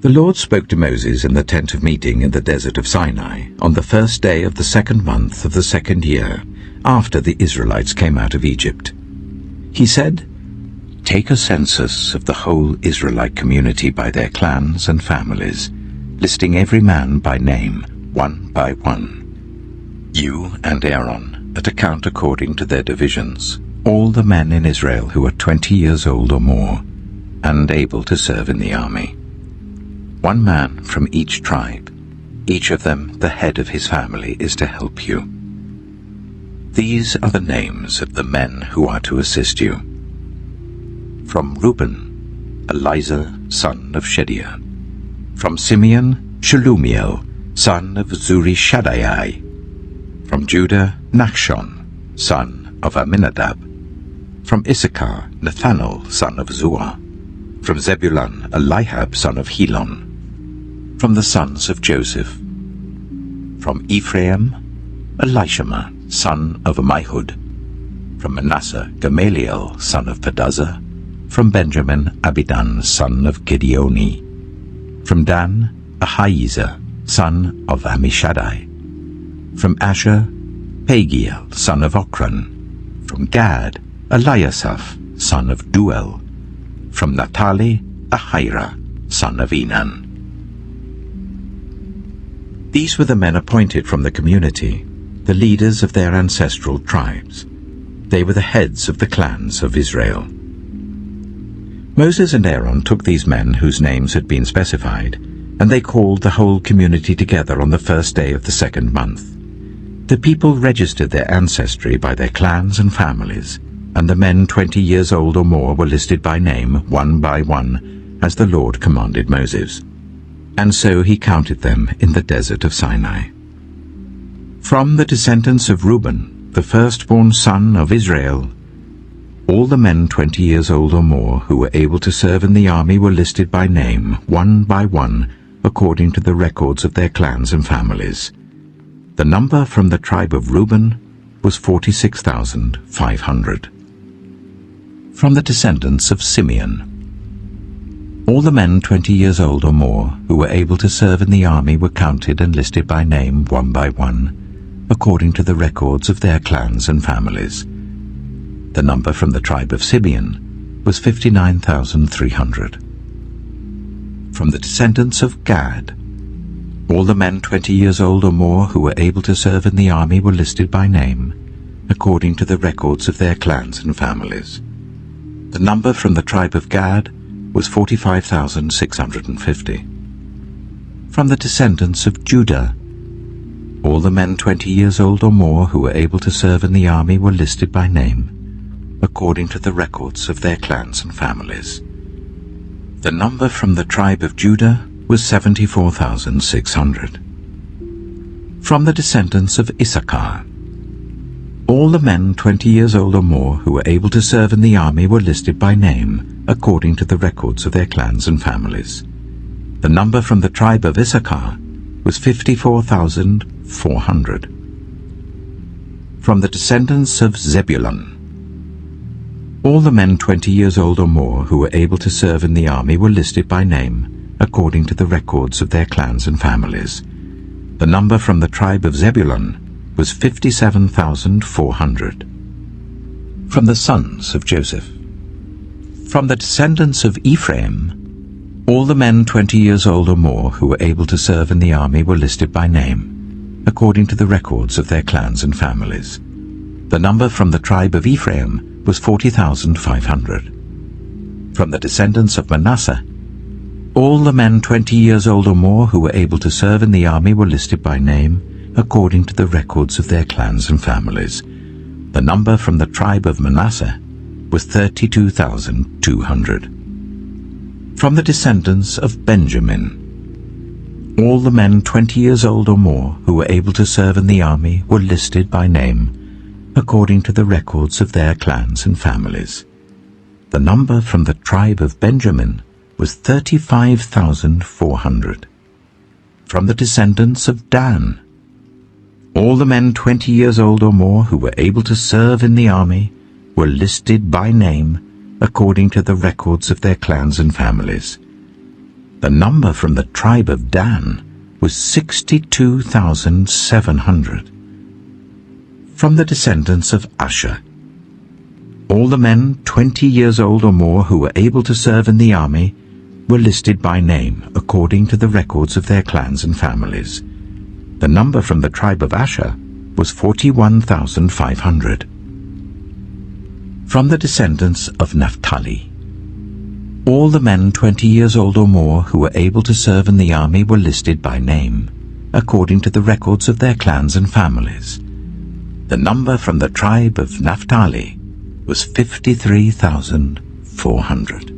The Lord spoke to Moses in the tent of meeting in the desert of Sinai on the first day of the 2nd month of the 2nd year, after the Israelites came out of Egypt. He said, "Take a census of the whole Israelite community by their clans and families, listing every man by name, one by one. You and Aaron, at a count according to their divisions, all the men in Israel who are 20 years old or more, and able to serve in the army. One man from each tribe, each of them the head of his family, is to help you. These are the names of the men who are to assist you. From Reuben, Elizur, son of Shedeiah. From Simeon, Shelumiel, son of Zurishaddai. From Judah, Nachshon, son of Amminadab. From Issachar, Nathanael, son of Zuar. From Zebulun, Eliab, son of Helon. From the sons of Joseph. From Ephraim, Elishama, son of Ammihud. From Manasseh, Gamaliel, son of Pedazah. From Benjamin, Abidan, son of Gideoni. From Dan, Ahiezer, son of Ammishaddai. From Asher, Pagiel, son of Ochran. From Gad, Eliasaph, son of Duel. From Naphtali, Ahira, son of Enan. These were the men appointed from the community, the leaders of their ancestral tribes. They were the heads of the clans of Israel. Moses and Aaron took these men whose names had been specified, and they called the whole community together on the first day of the 2nd month. The people registered their ancestry by their clans and families, and the men 20 years old or more were listed by name, one by one, as the Lord commanded Moses. And so he counted them in the desert of Sinai. From the descendants of Reuben, the firstborn son of Israel, all the men 20 years old or more who were able to serve in the army were listed by name, one by one, according to the records of their clans and families. The number from the tribe of Reuben was 46,500. From the descendants of Simeon, all the men 20 years old or more who were able to serve in the army were counted and listed by name, one by one, according to the records of their clans and families. The number from the tribe of Simeon was 59,300. From the descendants of Gad, all the men 20 years old or more who were able to serve in the army were listed by name, according to the records of their clans and families. The number from the tribe of Gad was 45,650. From the descendants of Judah, all the men 20 years old or more who were able to serve in the army were listed by name, according to the records of their clans and families. The number from the tribe of Judah was 74,600. From the descendants of Issachar, all the men 20 years old or more who were able to serve in the army were listed by name, according to the records of their clans and families. The number from the tribe of Issachar was 54,400. From the descendants of Zebulun, all the men 20 years old or more who were able to serve in the army were listed by name, according to the records of their clans and families. The number from the tribe of Zebulun was 57,400. From the sons of Joseph, from the descendants of Ephraim, all the men 20 years old or more who were able to serve in the army were listed by name, according to the records of their clans and families. The number from the tribe of Ephraim was 40,500. From the descendants of Manasseh, all the men 20 years old or more who were able to serve in the army were listed by name, according to the records of their clans and families. The number from the tribe of Manasseh was 32,200. From the descendants of Benjamin, all the men 20 years old or more who were able to serve in the army were listed by name, according to the records of their clans and families. The number from the tribe of Benjamin was 35,400. From the descendants of Dan, all the men 20 years old or more who were able to serve in the army were listed by name, according to the records of their clans and families. The number from the tribe of Dan was 62,700. From the descendants of Asher, all the men 20 years old or more who were able to serve in the army were listed by name according to the records of their clans and families. The number from the tribe of Asher was 41,500. From the descendants of Naphtali, all the men 20 years old or more who were able to serve in the army were listed by name according to the records of their clans and families. The number from the tribe of Naphtali was 53,400.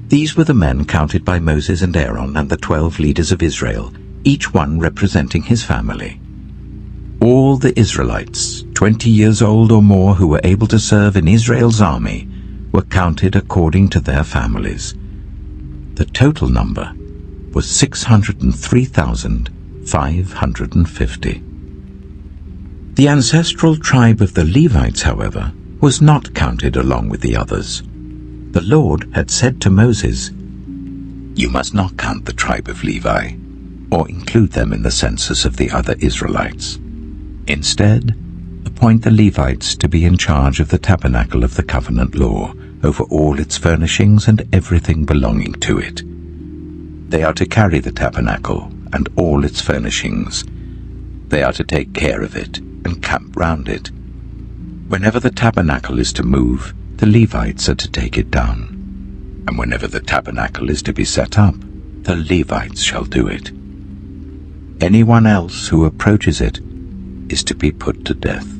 These were the men counted by Moses and Aaron and the 12 leaders of Israel, each one representing his family. All the Israelites, 20 years old or more who were able to serve in Israel's army, were counted according to their families. The total number was 603,550. The ancestral tribe of the Levites, however, was not counted along with the others. The Lord had said to Moses, "You must not count the tribe of Levi, or include them in the census of the other Israelites. Instead, appoint the Levites to be in charge of the tabernacle of the covenant law, over all its furnishings and everything belonging to it. They are to carry the tabernacle and all its furnishings. They are to take care of it and camp round it. Whenever the tabernacle is to move, the Levites are to take it down. And whenever the tabernacle is to be set up, the Levites shall do it. Anyone else who approaches it is to be put to death."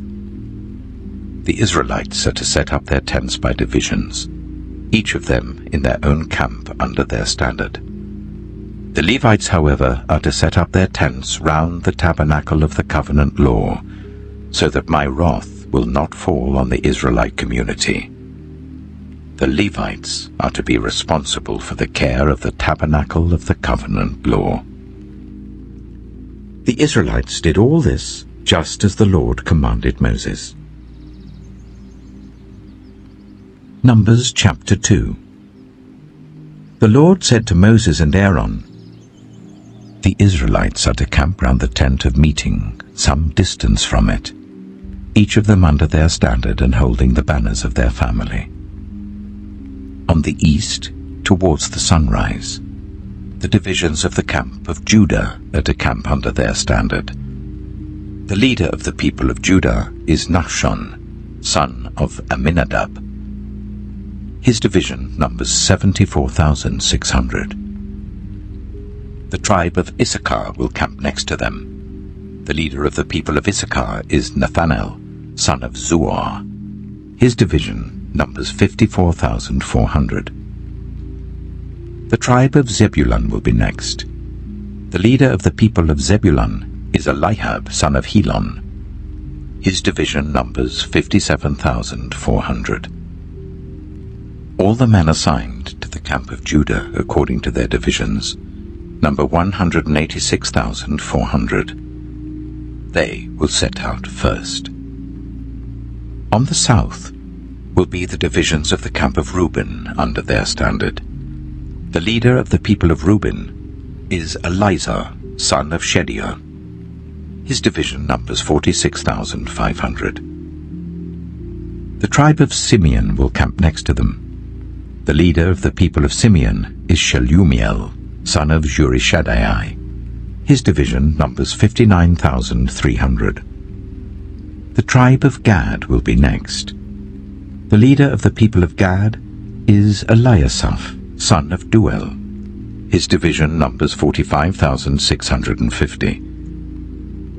The Israelites are to set up their tents by divisions, each of them in their own camp under their standard. The Levites, however, are to set up their tents round the tabernacle of the covenant law, so that my wrath will not fall on the Israelite community. The Levites are to be responsible for the care of the tabernacle of the covenant law. The Israelites did all this just as the Lord commanded Moses. Numbers chapter 2. The Lord said to Moses and Aaron, "The Israelites are to camp round the tent of meeting, some distance from it, each of them under their standard and holding the banners of their family. On the east, towards the sunrise, the divisions of the camp of Judah are to camp under their standard. The leader of the people of Judah is Nahshon, son of Amminadab. His division numbers 74,600. The tribe of Issachar will camp next to them. The leader of the people of Issachar is Nathanael, son of Zuar. His division numbers 54,400. The tribe of Zebulun will be next. The leader of the people of Zebulun is Eliab, son of Helon. His division numbers 57,400. All the men assigned to the camp of Judah according to their divisions number 186,400. They will set out first. On the south will be the divisions of the camp of Reuben under their standard. The leader of the people of Reuben is Elizur, son of Shediah. His division numbers 46,500. The tribe of Simeon will camp next to them. The leader of the people of Simeon is Shelumiel, son of Zurishaddai. His division numbers 59,300. The tribe of Gad will be next. The leader of the people of Gad is Eliasaph, son of Duel. His division numbers 45,650.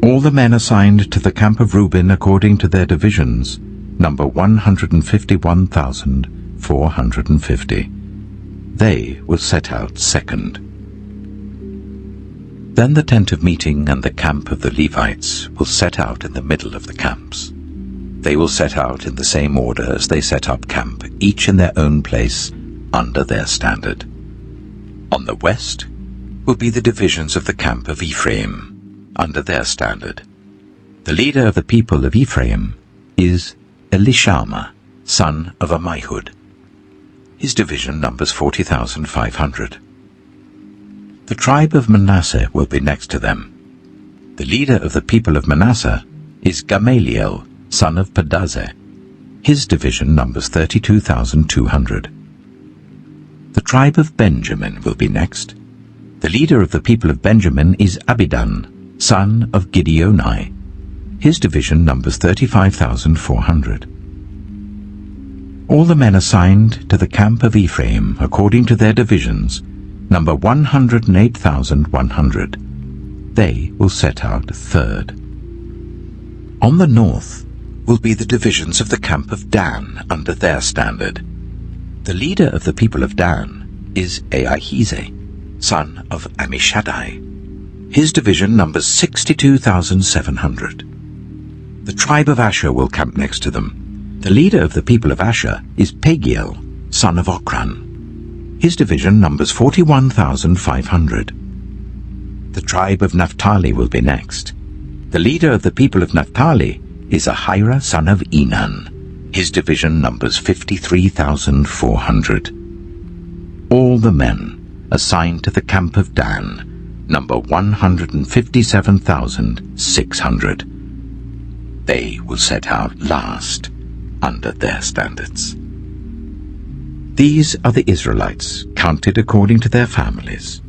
All the men assigned to the camp of Reuben according to their divisions number 151,450. They will set out second. Then the tent of meeting and the camp of the Levites will set out in the middle of the camps. They will set out in the same order as they set up camp, each in their own place, under their standard. On the west will be the divisions of the camp of Ephraim, under their standard. The leader of the people of Ephraim is Elishama, son of Ammihud. His division numbers 40,500. The tribe of Manasseh will be next to them. The leader of the people of Manasseh is Gamaliel, son of Pedazeh. His division numbers 32,200. The tribe of Benjamin will be next. The leader of the people of Benjamin is Abidan, son of Gideoni. His division numbers 35,400. All the men assigned to the camp of Ephraim, according to their divisions, number 108,100. They will set out third. On the north will be the divisions of the camp of Dan under their standard. The leader of the people of Dan is Ahijah, son of Ammishaddai. His division numbers 62,700. The tribe of Asher will camp next to them. The leader of the people of Asher is Pagiel, son of Ochran. His division numbers 41,500. The tribe of Naphtali will be next. The leader of the people of Naphtali is Ahira, son of Enan. His division numbers 53,400. All the men assigned to the camp of Dan number 157,600. They will set out last under their standards. These are the Israelites, counted according to their families.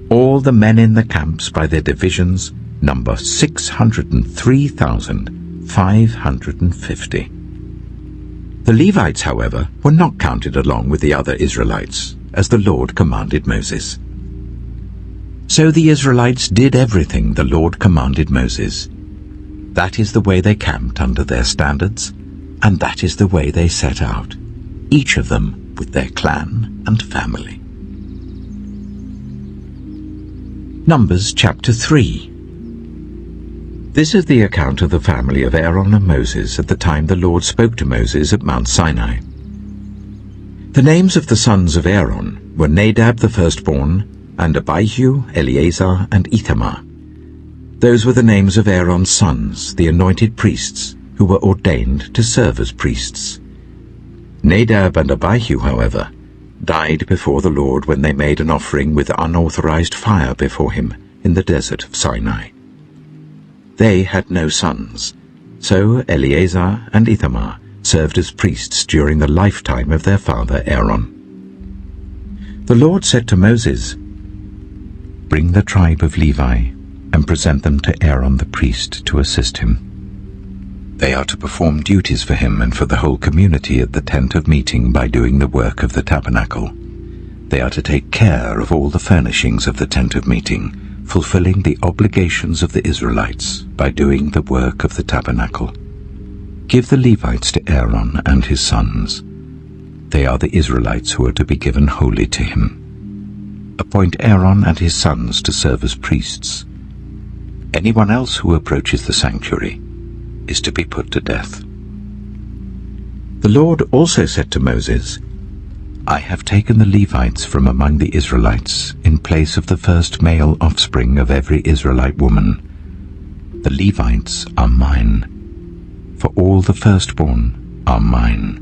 All the men in the camps by their divisions number 603,550. The Levites, however, were not counted along with the other Israelites, as the Lord commanded Moses. So the Israelites did everything the Lord commanded Moses. That is the way they camped under their standards, and that is the way they set out, each of them with their clan and family. Numbers chapter 3. This is the account of the family of Aaron and Moses at the time the Lord spoke to Moses at Mount Sinai. The names of the sons of Aaron were Nadab the firstborn, and Abihu, Eleazar, and Ithamar. Those were the names of Aaron's sons, the anointed priests, who were ordained to serve as priests. Nadab and Abihu, however, died before the Lord when they made an offering with unauthorized fire before him in the desert of Sinai. They had no sons, so Eleazar and Ithamar served as priests during the lifetime of their father Aaron. The Lord said to Moses, "Bring the tribe of Levi and present them to Aaron the priest to assist him. They are to perform duties for him and for the whole community at the tent of meeting by doing the work of the tabernacle. They are to take care of all the furnishings of the tent of meeting, fulfilling the obligations of the Israelites by doing the work of the tabernacle. Give the Levites to Aaron and his sons. They are the Israelites who are to be given wholly to him. Appoint Aaron and his sons to serve as priests. Anyone else who approaches the sanctuary is to be put to death." The Lord also said to Moses, "I have taken the Levites from among the Israelites in place of the first male offspring of every Israelite woman. The Levites are mine, for all the firstborn are mine.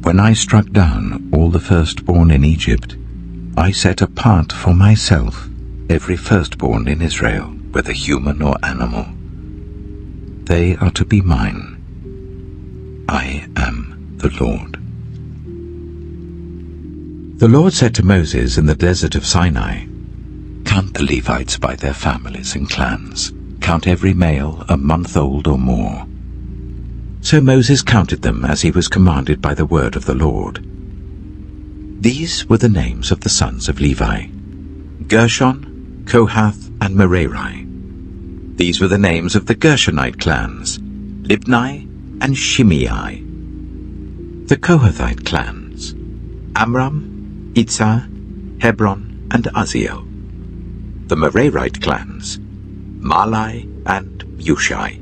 When I struck down all the firstborn in Egypt, I set apart for myself every firstborn in Israel, whether human or animal. They are to be mine. I am the Lord." The Lord said to Moses in the desert of Sinai, "Count the Levites by their families and clans. Count every male a month old or more." So Moses counted them as he was commanded by the word of the Lord. These were the names of the sons of Levi: Gershon, Kohath, and Merari. These were the names of the Gershonite clans: Libni and Shimei. The Kohathite clans: Amram, Itzah, Hebron, and Uzziel. The Merarite clans: Malai and Yushai.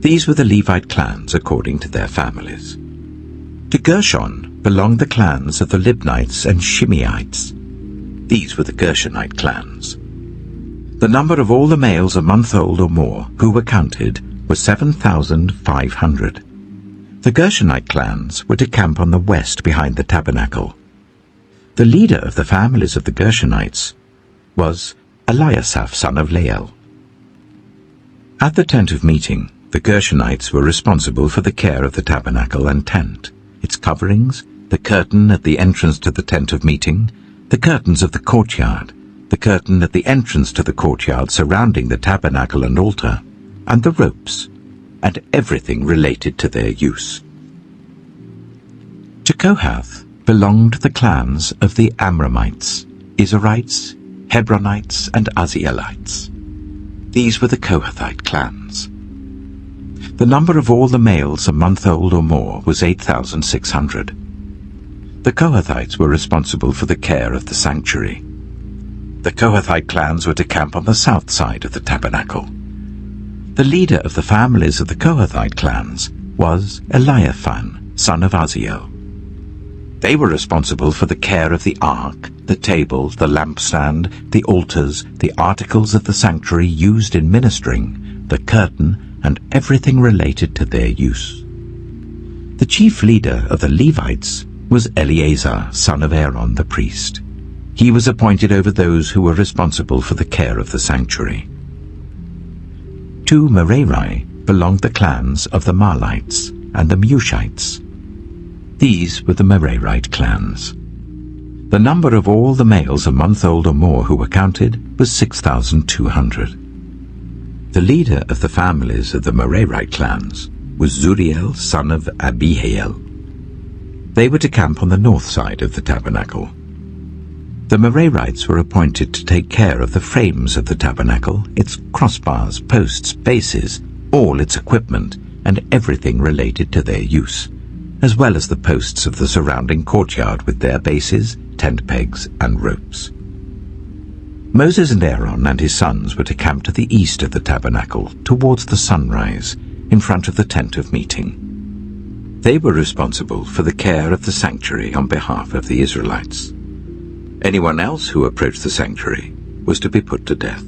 These were the Levite clans according to their families. To Gershon belonged the clans of the Libnites and Shimeites. These were the Gershonite clans. The number of all the males a month old or more who were counted was 7,500. The Gershonite clans were to camp on the west behind the tabernacle. The leader of the families of the Gershonites was Eliasaph, son of Lael. At the tent of meeting, the Gershonites were responsible for the care of the tabernacle and tent, its coverings, the curtain at the entrance to the tent of meeting, the curtains of the courtyard, the curtain at the entrance to the courtyard surrounding the tabernacle and altar, and the ropes, and everything related to their use. To Kohath belonged the clans of the Amramites, Izharites, Hebronites, and Uzzielites. These were the Kohathite clans. The number of all the males a month old or more was 8,600. The Kohathites were responsible for the care of the sanctuary. The Kohathite clans were to camp on the south side of the tabernacle. The leader of the families of the Kohathite clans was Eliaphan, son of Uzziel. They were responsible for the care of the ark, the table, the lampstand, the altars, the articles of the sanctuary used in ministering, the curtain, and everything related to their use. The chief leader of the Levites was Eleazar, son of Aaron the priest. He was appointed over those who were responsible for the care of the sanctuary. To Merari belonged the clans of the Mahlites and the Mushites. These were the Merarite clans. The number of all the males a month old or more who were counted was 6,200. The leader of the families of the Merarite clans was Zuriel, son of Abihail. They were to camp on the north side of the tabernacle. The Merarites were appointed to take care of the frames of the tabernacle, its crossbars, posts, bases, all its equipment, and everything related to their use, as well as the posts of the surrounding courtyard with their bases, tent pegs, and ropes. Moses and Aaron and his sons were to camp to the east of the tabernacle, towards the sunrise, in front of the tent of meeting. They were responsible for the care of the sanctuary on behalf of the Israelites. Anyone else who approached the sanctuary was to be put to death.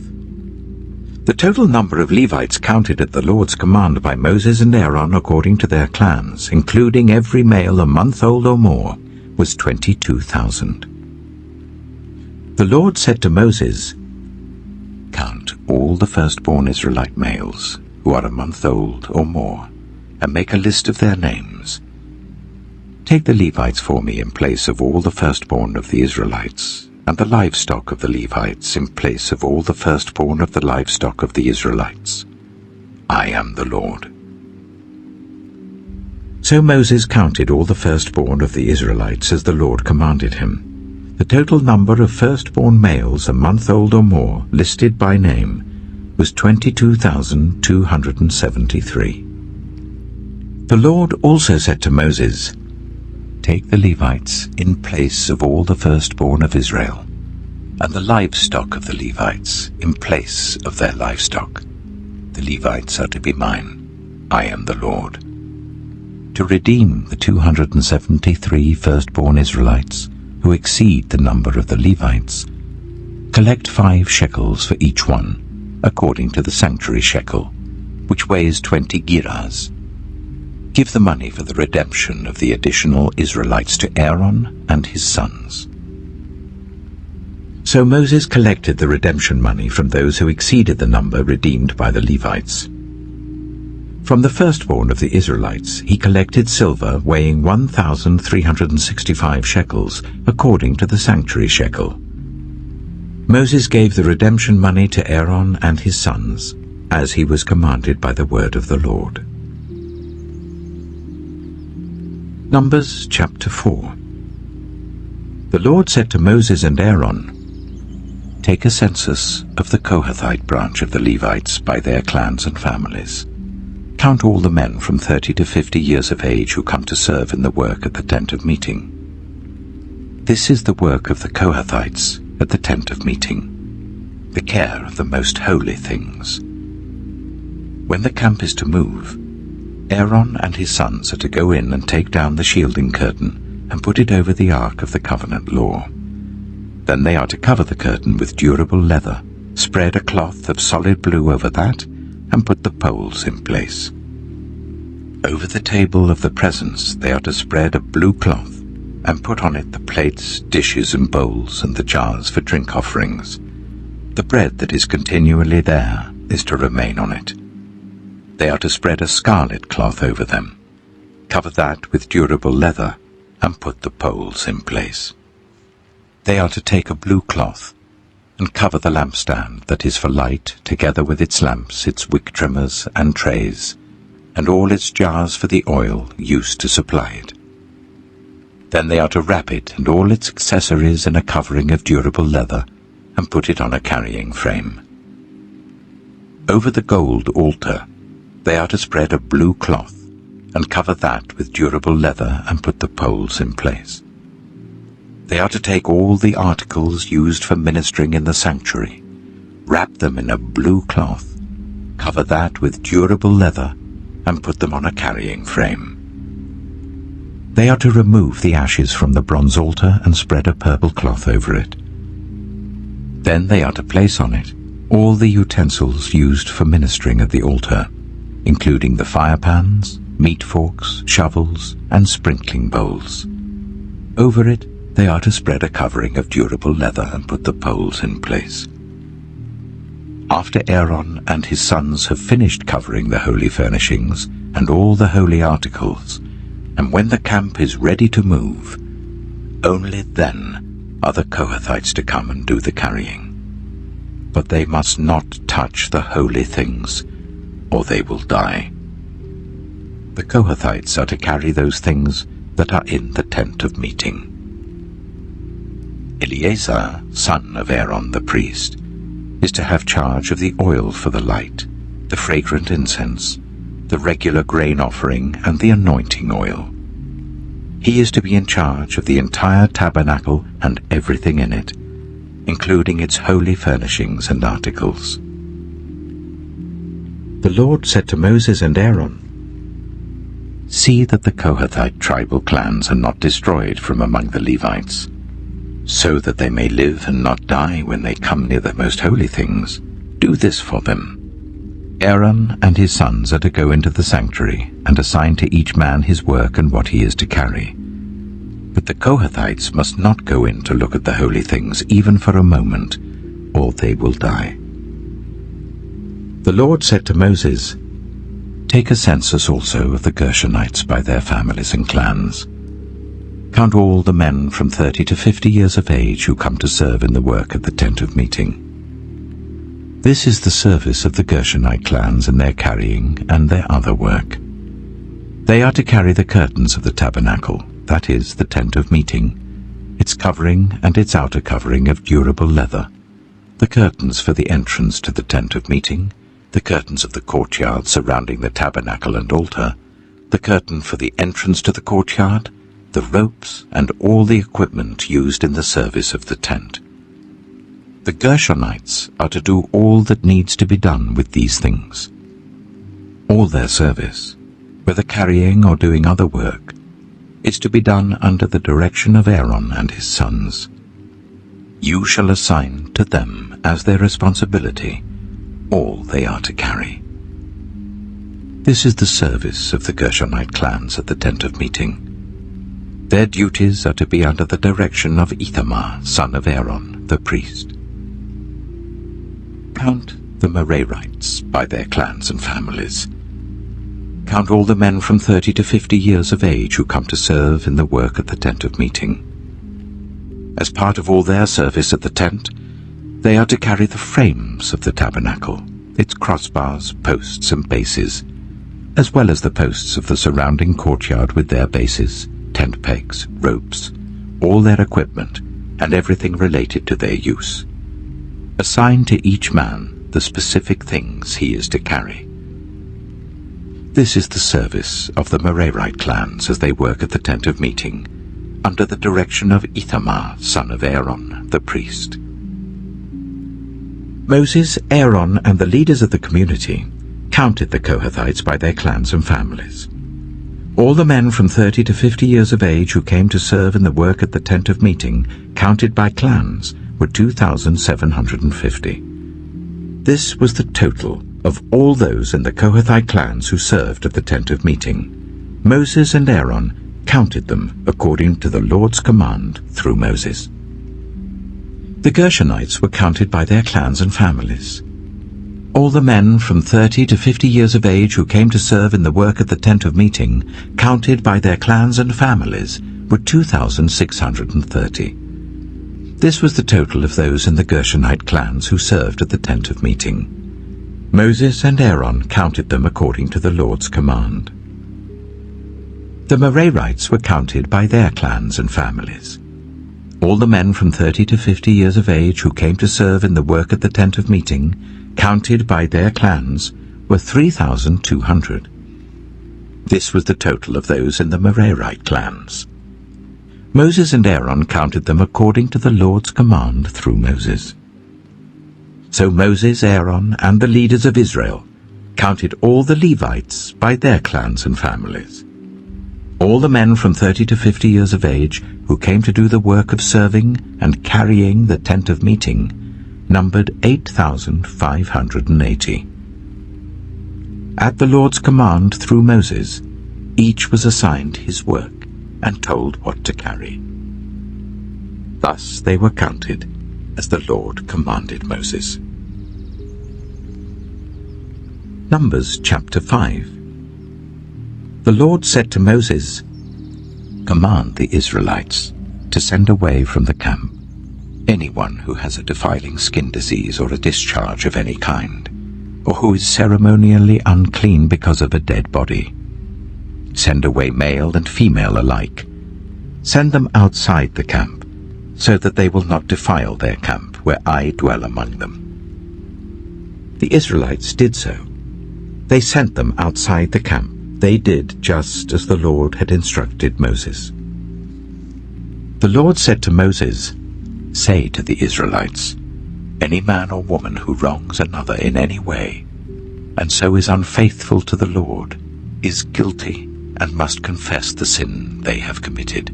The total number of Levites counted at the Lord's command by Moses and Aaron according to their clans, including every male a month old or more, was 22,000. The Lord said to Moses, "Count all the firstborn Israelite males who are a month old or more, and make a list of their names. Take the Levites for me in place of all the firstborn of the Israelites, and the livestock of the Levites in place of all the firstborn of the livestock of the Israelites. I am the Lord." So Moses counted all the firstborn of the Israelites as the Lord commanded him. The total number of firstborn males a month old or more, listed by name, was 22,273. The Lord also said to Moses, "Take the Levites in place of all the firstborn of Israel, and the livestock of the Levites in place of their livestock. The Levites are to be mine. I am the Lord. To redeem the 273 firstborn Israelites who exceed the number of the Levites, collect 5 shekels for each one, according to the sanctuary shekel, which weighs 20 gerahs. Give the money for the redemption of the additional Israelites to Aaron and his sons." So Moses collected the redemption money from those who exceeded the number redeemed by the Levites. From the firstborn of the Israelites he collected silver weighing 1,365 shekels, according to the sanctuary shekel. Moses gave the redemption money to Aaron and his sons, as he was commanded by the word of the Lord. Numbers chapter 4. The Lord said to Moses and Aaron, "Take a census of the Kohathite branch of the Levites by their clans and families. Count all the men from 30 to 50 years of age who come to serve in the work at the tent of meeting. This is the work of the Kohathites at the tent of meeting, the care of the most holy things. When the camp is to move, Aaron and his sons are to go in and take down the shielding curtain and put it over the ark of the covenant law. Then they are to cover the curtain with durable leather, spread a cloth of solid blue over that, and put the poles in place. Over the table of the presence they are to spread a blue cloth, and put on it the plates, dishes and bowls, and the jars for drink offerings. The bread that is continually there is to remain on it. They are to spread a scarlet cloth over them, cover that with durable leather, and put the poles in place. They are to take a blue cloth, and cover the lampstand that is for light, together with its lamps, its wick trimmers and trays, and all its jars for the oil used to supply it. Then they are to wrap it and all its accessories in a covering of durable leather, and put it on a carrying frame. Over the gold altar they are to spread a blue cloth, and cover that with durable leather, and put the poles in place. They are to take all the articles used for ministering in the sanctuary, wrap them in a blue cloth, cover that with durable leather, and put them on a carrying frame. They are to remove the ashes from the bronze altar and spread a purple cloth over it. Then they are to place on it all the utensils used for ministering at the altar, including the fire pans, meat forks, shovels, and sprinkling bowls. Over it they are to spread a covering of durable leather and put the poles in place. After Aaron and his sons have finished covering the holy furnishings and all the holy articles, and when the camp is ready to move, only then are the Kohathites to come and do the carrying. But they must not touch the holy things, or they will die. The Kohathites are to carry those things that are in the tent of meeting. Eleazar, son of Aaron the priest, is to have charge of the oil for the light, the fragrant incense, the regular grain offering, and the anointing oil. He is to be in charge of the entire tabernacle and everything in it, including its holy furnishings and articles. The Lord said to Moses and Aaron, "See that the Kohathite tribal clans are not destroyed from among the Levites, so that they may live and not die when they come near the most holy things. Do this for them. Aaron and his sons are to go into the sanctuary and assign to each man his work and what he is to carry. But the Kohathites must not go in to look at the holy things even for a moment, or they will die." The Lord said to Moses, "Take a census also of the Gershonites by their families and clans. Count all the men from 30 to 50 years of age who come to serve in the work at the tent of meeting. This is the service of the Gershonite clans in their carrying and their other work. They are to carry the curtains of the tabernacle, that is, the tent of meeting, its covering and its outer covering of durable leather, the curtains for the entrance to the tent of meeting, the curtains of the courtyard surrounding the tabernacle and altar, the curtain for the entrance to the courtyard, the ropes, and all the equipment used in the service of the tent. The Gershonites are to do all that needs to be done with these things. All their service, whether carrying or doing other work, is to be done under the direction of Aaron and his sons. You shall assign to them as their responsibility all they are to carry. This is the service of the Gershonite clans at the tent of meeting. Their duties are to be under the direction of Ithamar, son of Aaron, the priest. Count the Merarites by their clans and families. Count all the men from 30 to 50 years of age who come to serve in the work at the tent of meeting. As part of all their service at the tent, they are to carry the frames of the tabernacle, its crossbars, posts and bases, as well as the posts of the surrounding courtyard with their bases, tent pegs, ropes, all their equipment, and everything related to their use. Assign to each man the specific things he is to carry. This is the service of the Merarite clans as they work at the tent of meeting, under the direction of Ithamar, son of Aaron, the priest. Moses, Aaron, and the leaders of the community counted the Kohathites by their clans and families. All the men from 30 to 50 years of age who came to serve in the work at the tent of meeting, counted by clans, were 2,750. This was the total of all those in the Kohathite clans who served at the tent of meeting. Moses and Aaron counted them according to the Lord's command through Moses. The Gershonites were counted by their clans and families. All the men from 30 to 50 years of age who came to serve in the work at the tent of meeting, counted by their clans and families, were 2,630. This was the total of those in the Gershonite clans who served at the tent of meeting. Moses and Aaron counted them according to the Lord's command. The Merarites were counted by their clans and families. All the men from 30 to 50 years of age who came to serve in the work at the tent of meeting, counted by their clans, were 3,200. This was the total of those in the Merarite clans. Moses and Aaron counted them according to the Lord's command through Moses. So Moses, Aaron, and the leaders of Israel counted all the Levites by their clans and families. All the men from 30 to 50 years of age who came to do the work of serving and carrying the tent of meeting numbered 8,580. At the Lord's command through Moses, each was assigned his work and told what to carry. Thus they were counted as the Lord commanded Moses. Numbers chapter 5. The Lord said to Moses, "Command the Israelites to send away from the camp anyone who has a defiling skin disease or a discharge of any kind, or who is ceremonially unclean because of a dead body. Send away male and female alike. Send them outside the camp, so that they will not defile their camp where I dwell among them." The Israelites did so. They sent them outside the camp. They did just as the Lord had instructed Moses. The Lord said to Moses, "Say to the Israelites, any man or woman who wrongs another in any way, and so is unfaithful to the Lord, is guilty and must confess the sin they have committed.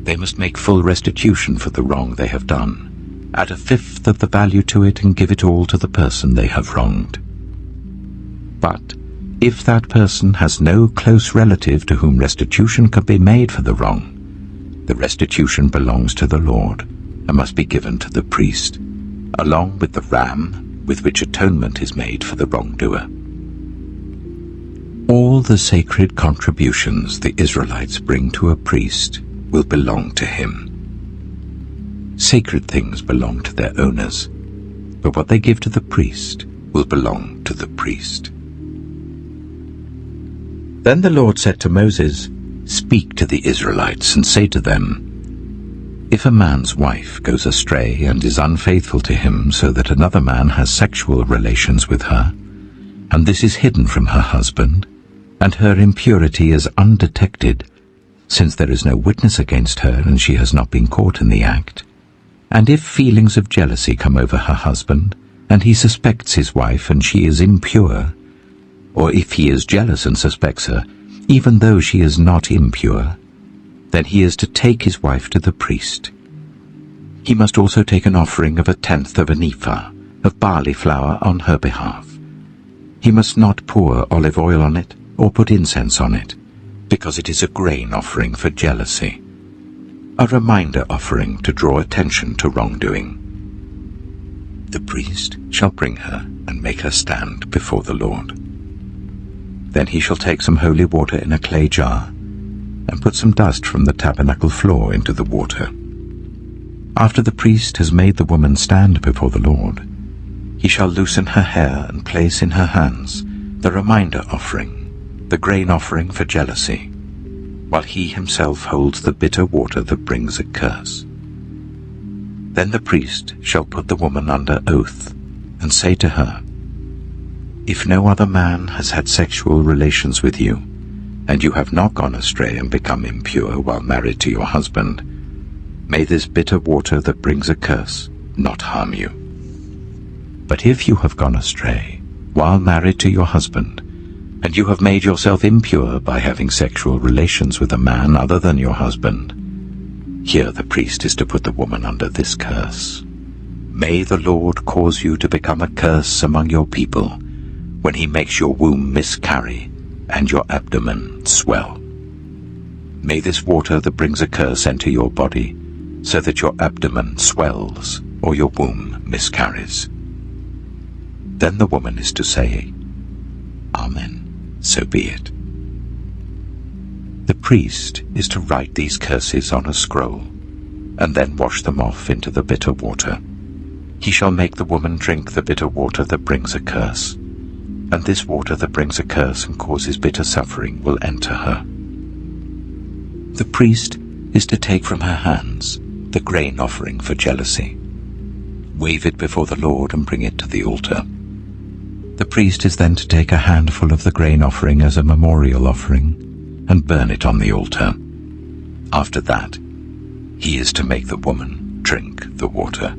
They must make full restitution for the wrong they have done, add 1/5 of the value to it and give it all to the person they have wronged. But if that person has no close relative to whom restitution can be made for the wrong, the restitution belongs to the Lord and must be given to the priest, along with the ram with which atonement is made for the wrongdoer. All the sacred contributions the Israelites bring to a priest will belong to him. Sacred things belong to their owners, but what they give to the priest will belong to the priest." Then the Lord said to Moses, "Speak to the Israelites and say to them, if a man's wife goes astray and is unfaithful to him so that another man has sexual relations with her, and this is hidden from her husband, and her impurity is undetected, since there is no witness against her and she has not been caught in the act, and if feelings of jealousy come over her husband, and he suspects his wife and she is impure, or if he is jealous and suspects her, even though she is not impure, then he is to take his wife to the priest. He must also take an offering of 1/10 of an ephah of barley flour on her behalf. He must not pour olive oil on it or put incense on it, because it is a grain offering for jealousy, a reminder offering to draw attention to wrongdoing. The priest shall bring her and make her stand before the Lord. Then he shall take some holy water in a clay jar and put some dust from the tabernacle floor into the water. After the priest has made the woman stand before the Lord, he shall loosen her hair and place in her hands the reminder offering, the grain offering for jealousy, while he himself holds the bitter water that brings a curse. Then the priest shall put the woman under oath and say to her, if no other man has had sexual relations with you, and you have not gone astray and become impure while married to your husband, may this bitter water that brings a curse not harm you. But if you have gone astray while married to your husband, and you have made yourself impure by having sexual relations with a man other than your husband, here the priest is to put the woman under this curse. May the Lord cause you to become a curse among your people, when he makes your womb miscarry and your abdomen swell. May this water that brings a curse enter your body, so that your abdomen swells or your womb miscarries. Then the woman is to say, Amen, so be it. The priest is to write these curses on a scroll, and then wash them off into the bitter water. He shall make the woman drink the bitter water that brings a curse, and this water that brings a curse and causes bitter suffering will enter her. The priest is to take from her hands the grain offering for jealousy, wave it before the Lord and bring it to the altar. The priest is then to take a handful of the grain offering as a memorial offering and burn it on the altar. After that, he is to make the woman drink the water.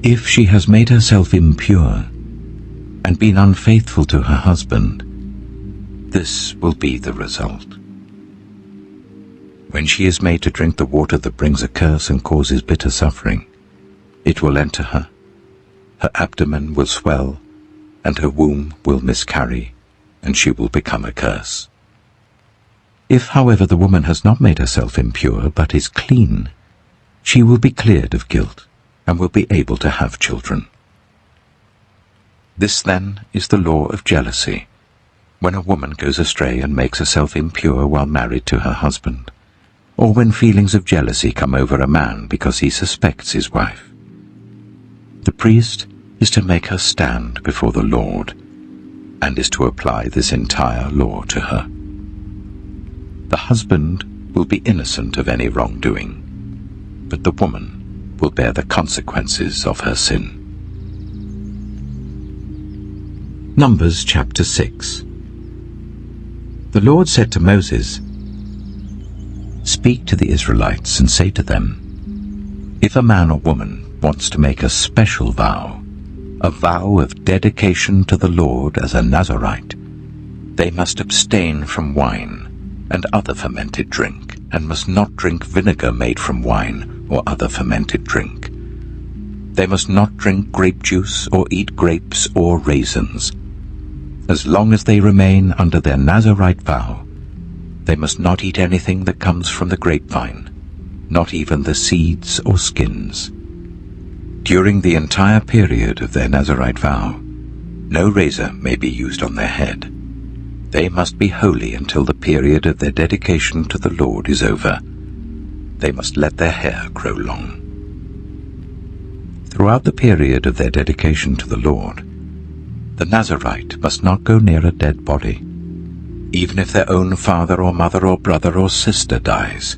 If she has made herself impure and been unfaithful to her husband, this will be the result. When she is made to drink the water that brings a curse and causes bitter suffering, it will enter her. Her abdomen will swell, and her womb will miscarry, and she will become a curse. If, however, the woman has not made herself impure, but is clean, she will be cleared of guilt, and will be able to have children. This, then, is the law of jealousy, when a woman goes astray and makes herself impure while married to her husband, or when feelings of jealousy come over a man because he suspects his wife. The priest is to make her stand before the Lord, and is to apply this entire law to her. The husband will be innocent of any wrongdoing, but the woman will bear the consequences of her sin. Numbers chapter 6. The Lord said to Moses, "Speak to the Israelites and say to them, if a man or woman wants to make a special vow, a vow of dedication to the Lord as a Nazirite, they must abstain from wine and other fermented drink, and must not drink vinegar made from wine or other fermented drink. They must not drink grape juice or eat grapes or raisins. As long as they remain under their Nazirite vow, they must not eat anything that comes from the grapevine, not even the seeds or skins. During the entire period of their Nazirite vow, no razor may be used on their head. They must be holy until the period of their dedication to the Lord is over. They must let their hair grow long. Throughout the period of their dedication to the Lord, the Nazirite must not go near a dead body. Even if their own father or mother or brother or sister dies,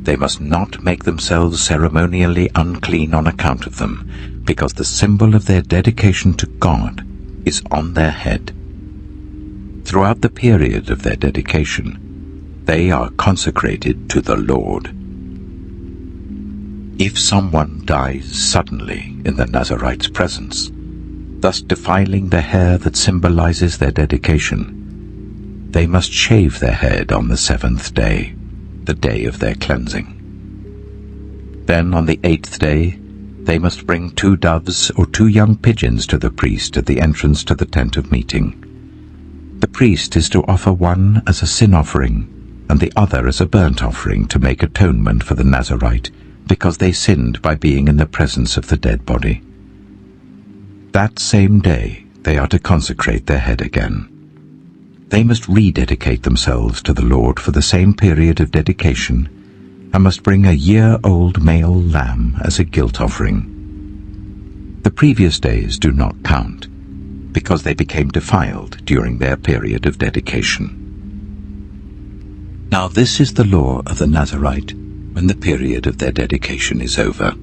they must not make themselves ceremonially unclean on account of them, because the symbol of their dedication to God is on their head. Throughout the period of their dedication, they are consecrated to the Lord. If someone dies suddenly in the Nazirite's presence, thus defiling the hair that symbolizes their dedication, they must shave their head on the 7th day, the day of their cleansing. Then on the 8th day, they must bring 2 doves or 2 young pigeons to the priest at the entrance to the tent of meeting. The priest is to offer one as a sin offering, and the other as a burnt offering to make atonement for the Nazirite, because they sinned by being in the presence of the dead body. That same day they are to consecrate their head again. They must rededicate themselves to the Lord for the same period of dedication, and must bring a year-old male lamb as a guilt offering. The previous days do not count, because they became defiled during their period of dedication. Now this is the law of the Nazirite when the period of their dedication is over.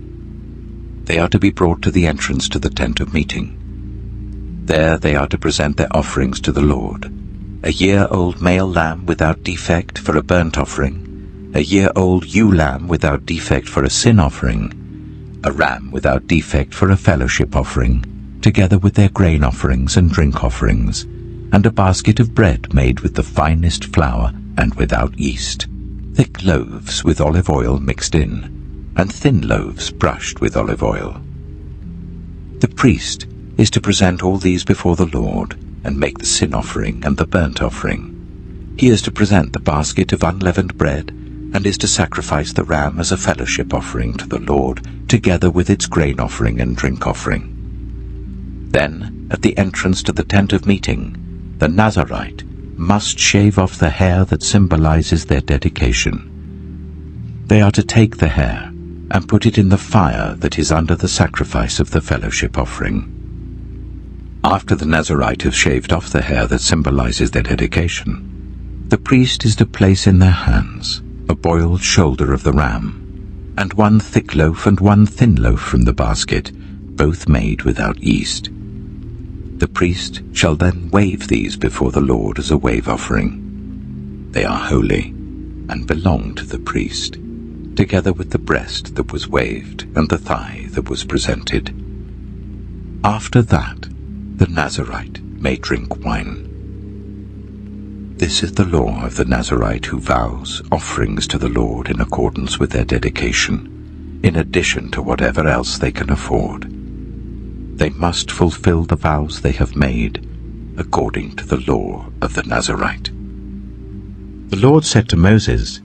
They are to be brought to the entrance to the tent of meeting. There they are to present their offerings to the Lord: a year-old male lamb without defect for a burnt offering, a year-old ewe lamb without defect for a sin offering, a ram without defect for a fellowship offering, together with their grain offerings and drink offerings, and a basket of bread made with the finest flour and without yeast, thick loaves with olive oil mixed in, and thin loaves brushed with olive oil. The priest is to present all these before the Lord and make the sin offering and the burnt offering. He is to present the basket of unleavened bread and is to sacrifice the ram as a fellowship offering to the Lord, together with its grain offering and drink offering. Then, at the entrance to the tent of meeting, the Nazarite must shave off the hair that symbolizes their dedication. They are to take the hair and put it in the fire that is under the sacrifice of the fellowship offering. After the Nazarite has shaved off the hair that symbolizes their dedication, the priest is to place in their hands a boiled shoulder of the ram, and one thick loaf and one thin loaf from the basket, both made without yeast. The priest shall then wave these before the Lord as a wave offering. They are holy and belong to the priest, together with the breast that was waved and the thigh that was presented. After that, the Nazarite may drink wine. This is the law of the Nazarite who vows offerings to the Lord in accordance with their dedication, in addition to whatever else they can afford. They must fulfill the vows they have made, according to the law of the Nazarite. The Lord said to Moses,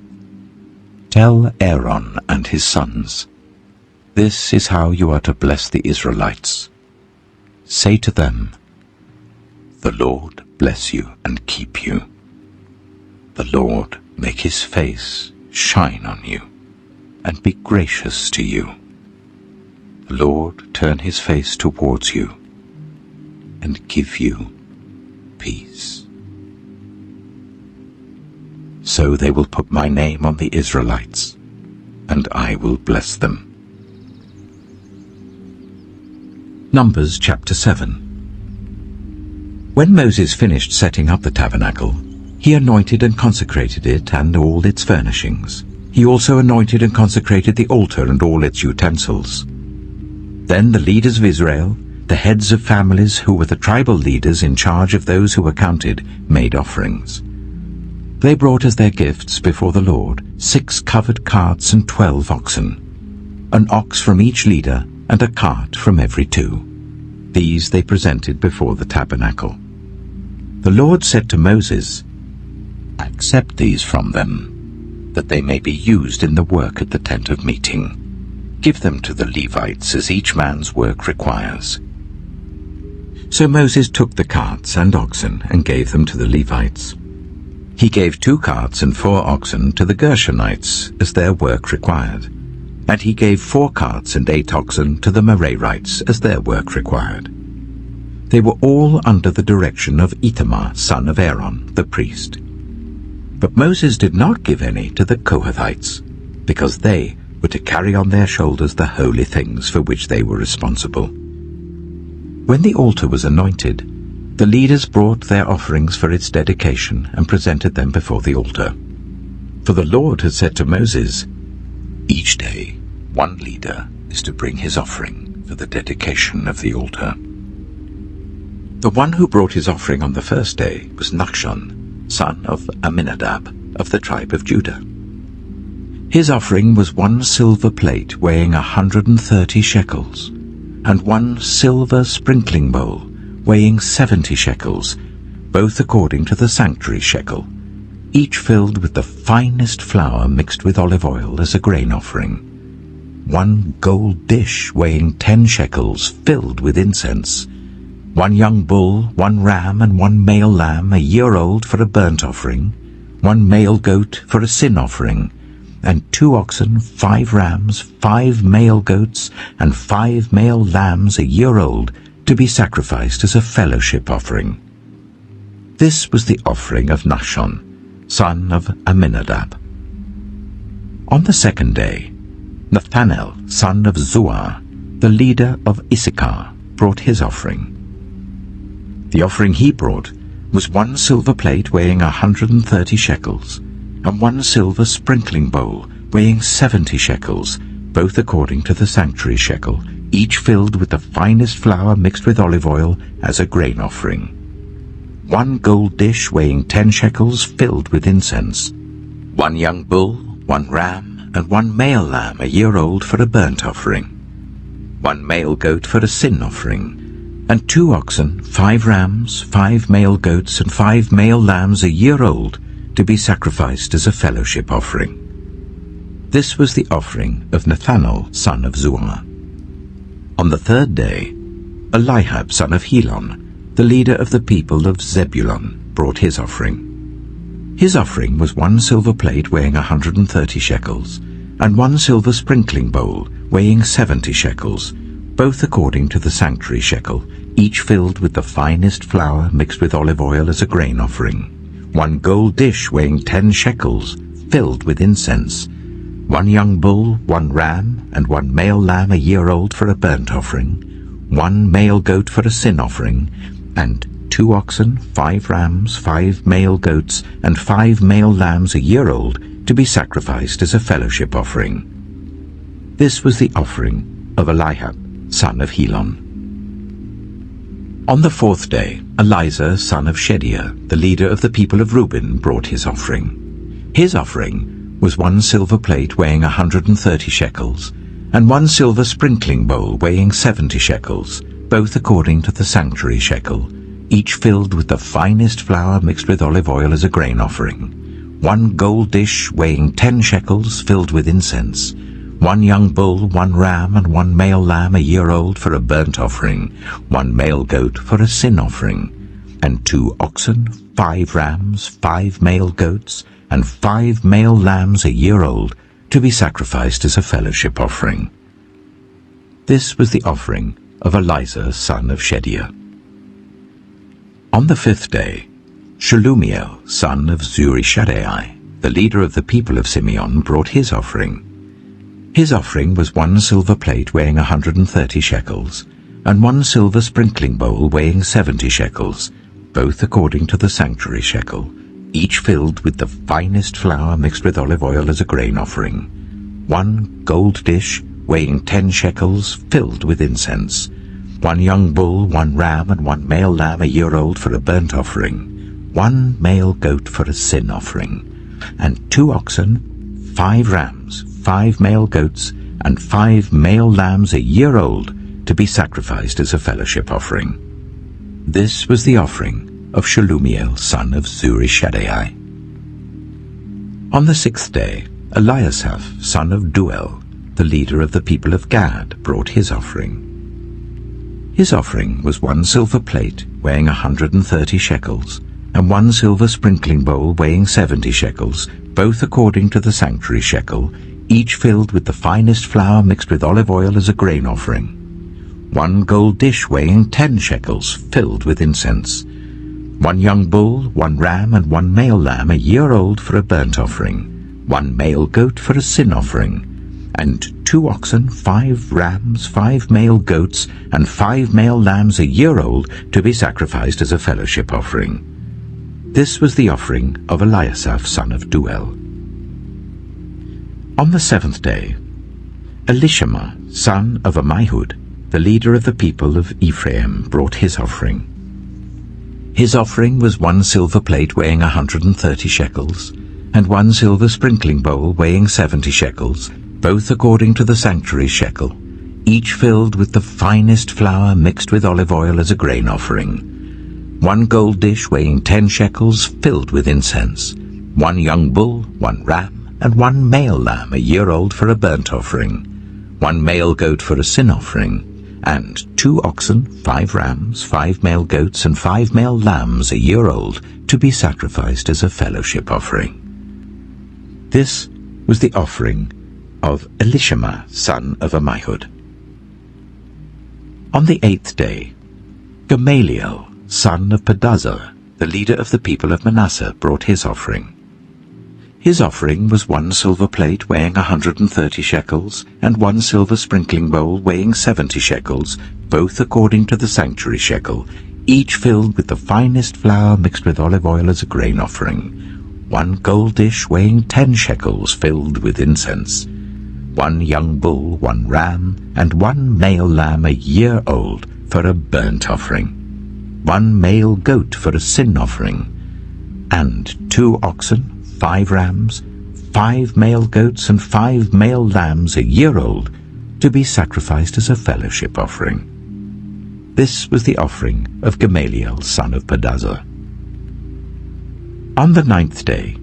"Tell Aaron and his sons, this is how you are to bless the Israelites. Say to them, the Lord bless you and keep you. The Lord make his face shine on you and be gracious to you. The Lord turn his face towards you and give you peace." So they will put my name on the Israelites, and I will bless them. Numbers chapter 7. When Moses finished setting up the tabernacle, he anointed and consecrated it and all its furnishings. He also anointed and consecrated the altar and all its utensils. Then the leaders of Israel, the heads of families who were the tribal leaders in charge of those who were counted, made offerings. They brought as their gifts before the Lord 6 covered carts and 12 oxen, an ox from each leader and a cart from every 2. These they presented before the tabernacle. The Lord said to Moses, "Accept these from them, that they may be used in the work at the tent of meeting. Give them to the Levites as each man's work requires." So Moses took the carts and oxen and gave them to the Levites. He gave 2 carts and 4 oxen to the Gershonites as their work required, and he gave 4 carts and 8 oxen to the Merarites as their work required. They were all under the direction of Ithamar, son of Aaron, the priest. But Moses did not give any to the Kohathites, because they were to carry on their shoulders the holy things for which they were responsible. When the altar was anointed, the leaders brought their offerings for its dedication and presented them before the altar. For the Lord had said to Moses, "Each day 1 leader is to bring his offering for the dedication of the altar." The one who brought his offering on the first day was Nachshon, son of Amminadab, of the tribe of Judah. His offering was 1 silver plate weighing 130 shekels, and 1 silver sprinkling bowl weighing 70 shekels, both according to the sanctuary shekel, each filled with the finest flour mixed with olive oil as a grain offering. 1 gold dish weighing 10 shekels filled with incense, 1 young bull, 1 ram, and 1 male lamb a year old for a burnt offering, 1 male goat for a sin offering, and 2 oxen, 5 rams, 5 male goats, and 5 male lambs a year old to be sacrificed as a fellowship offering. This was the offering of Nachshon, son of Amminadab. On the second day, Nathanael, son of Zuar, the leader of Issachar, brought his offering. The offering he brought was 1 silver plate weighing 130 shekels, and 1 silver sprinkling bowl weighing 70 shekels, both according to the sanctuary shekel, each filled with the finest flour mixed with olive oil as a grain offering. 1 gold dish weighing 10 shekels filled with incense, 1 young bull, 1 ram, and 1 male lamb a year old for a burnt offering, 1 male goat for a sin offering, and 2 oxen, 5 rams, 5 male goats, and 5 male lambs a year old, to be sacrificed as a fellowship offering. This was the offering of Nathanael, son of Zuar. On the 3rd day, Eliab, son of Helon, the leader of the people of Zebulun, brought his offering. His offering was 1 silver plate weighing 130 shekels, and 1 silver sprinkling bowl weighing 70 shekels, both according to the sanctuary shekel, each filled with the finest flour mixed with olive oil as a grain offering, 1 gold dish weighing 10 shekels, filled with incense, 1 young bull, 1 ram, and 1 male lamb a year old for a burnt offering, 1 male goat for a sin offering, and 2 oxen, 5 rams, 5 male goats, and 5 male lambs a year old, to be sacrificed as a fellowship offering. This was the offering of Eliab, son of Helon. On the 4th day, Elizur, son of Shedeur, the leader of the people of Reuben, brought his offering. His offering was 1 silver plate weighing 130 shekels, and 1 silver sprinkling bowl weighing 70 shekels, both according to the sanctuary shekel, each filled with the finest flour mixed with olive oil as a grain offering, 1 gold dish weighing 10 shekels, filled with incense, 1 young bull, 1 ram, and 1 male lamb a year old for a burnt offering, 1 male goat for a sin offering, and 2 oxen, 5 rams, 5 male goats, and 5 male lambs a year old, to be sacrificed as a fellowship offering. This was the offering of Elizur, son of Shedeur. On the 5th day, Shelumiel, son of Zurishaddai, the leader of the people of Simeon, brought his offering. His offering was 1 silver plate weighing 130 shekels, and 1 silver sprinkling bowl weighing 70 shekels, both according to the sanctuary shekel, each filled with the finest flour mixed with olive oil as a grain offering, 1 gold dish weighing 10 shekels, filled with incense, 1 young bull, 1 ram, and 1 male lamb a year old for a burnt offering, 1 male goat for a sin offering, and 2 oxen, 5 rams, 5 male goats, and 5 male lambs a year old, to be sacrificed as a fellowship offering. This was the offering of Shelumiel, son of Zurishaddai. On the 6th day, Eliasaph, son of Duel, the leader of the people of Gad, brought his offering. His offering was 1 silver plate weighing 130 shekels, and 1 silver sprinkling bowl weighing 70 shekels, both according to the sanctuary shekel, each filled with the finest flour mixed with olive oil as a grain offering, 1 gold dish weighing 10 shekels, filled with incense, 1 young bull, 1 ram, and 1 male lamb a year old for a burnt offering, 1 male goat for a sin offering, and 2 oxen, 5 rams, 5 male goats, and 5 male lambs a year old, to be sacrificed as a fellowship offering. This was the offering of Eliasaph, son of Duel. On the 7th day, Elishama, son of Ammihud, the leader of the people of Ephraim, brought his offering. His offering was 1 silver plate weighing 130 shekels, and 1 silver sprinkling bowl weighing 70 shekels, both according to the sanctuary shekel, each filled with the finest flour mixed with olive oil as a grain offering, 1 gold dish weighing 10 shekels, filled with incense, 1 young bull, 1 ram, and 1 male lamb a year old for a burnt offering, 1 male goat for a sin offering, and 2 oxen, 5 rams, 5 male goats, and 5 male lambs a year old, to be sacrificed as a fellowship offering. This was the offering of Elishama, son of Ammihud. On the 8th day, Gamaliel, son of Pedahzur, the leader of the people of Manasseh, brought his offering. His offering was 1 silver plate weighing 130 shekels, and 1 silver sprinkling bowl weighing 70 shekels, both according to the sanctuary shekel, each filled with the finest flour mixed with olive oil as a grain offering, 1 gold dish weighing 10 shekels, filled with incense, 1 young bull, 1 ram, and 1 male lamb a year old for a burnt offering, 1 male goat for a sin offering, and 2 oxen, 5 rams, 5 male goats and 5 male lambs a year old, to be sacrificed as a fellowship offering. This was the offering of Gamaliel, son of Pedazur. On the 9th day,